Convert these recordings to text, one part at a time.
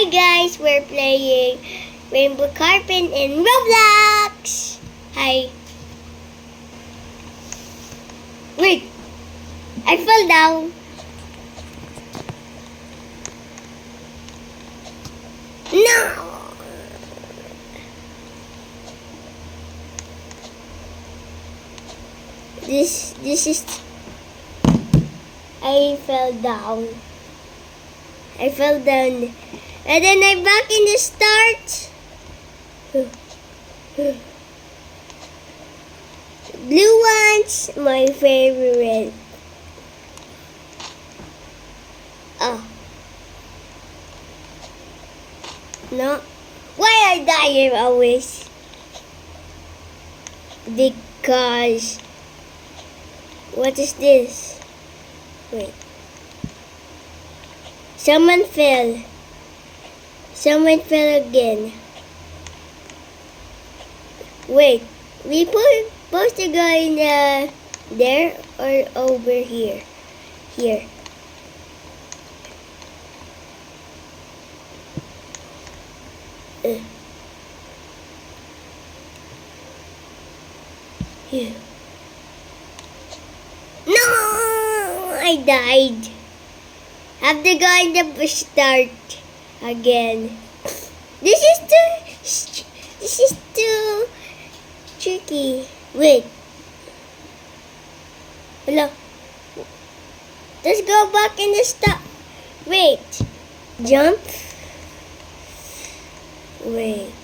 Hi guys, we're playing Rainbow Carpet in Roblox. Hi. Wait, I fell down. No. This is. I fell down. I fell down. And then I'm back in the start. Blue ones, my favorite. Oh. No. Why I die always? Because. What is this? Wait. Someone fell. Someone fell again. Wait, we supposed to go in there or over here? Here. Here. No, I died. Have to go in the start again. This is too tricky. Wait. Hello. Let's go back in the start. Wait. Jump. Wait.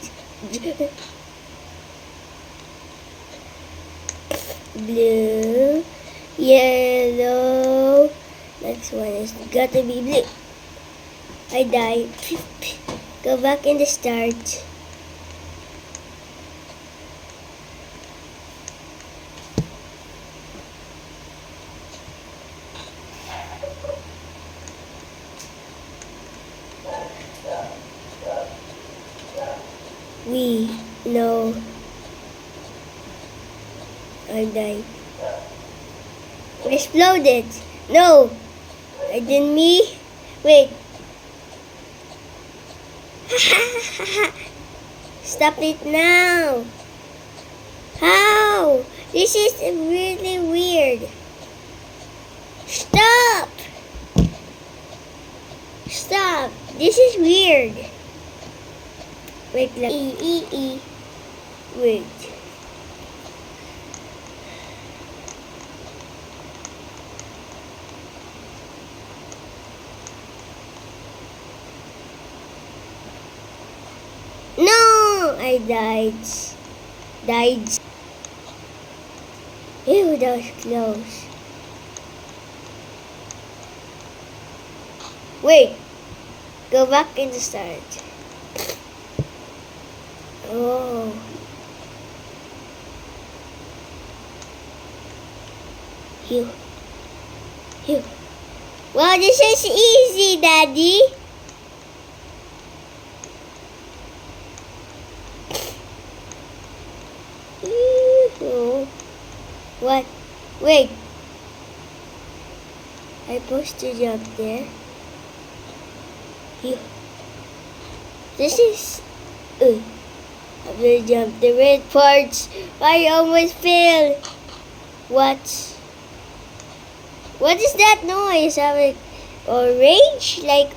Blue. Yellow. Next one is gotta be blue. I died. Go back in the start. No. I died. Exploded. No. I didn't me. Wait. Stop it now. How? This is really weird. Stop. Stop. This is weird. Wait, Wait. No, I died. Ew, that was close. Wait, go back in the start. Oh. Here. Wow, this is easy, Daddy. What? Wait. I'm supposed to jump there. Here. This is. I'm gonna jump the red parts. I almost fell. What? What is that noise? Like orange? Like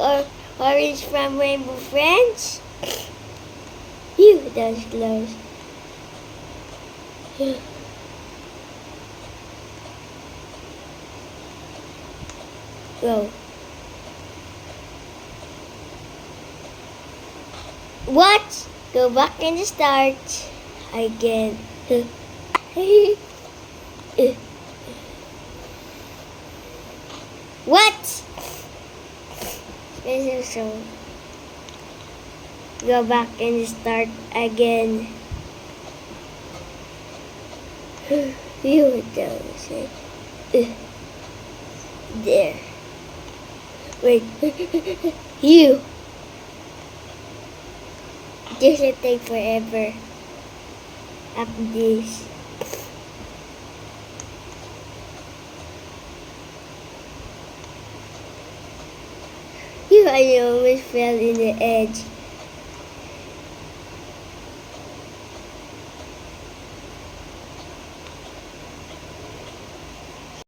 orange from Rainbow Friends? Phew, that was close. Go. What? Go back in the start again. What? This is so. Go back and start again. You don't say. There. Wait. You. This will take forever. After this. I almost fell in the edge.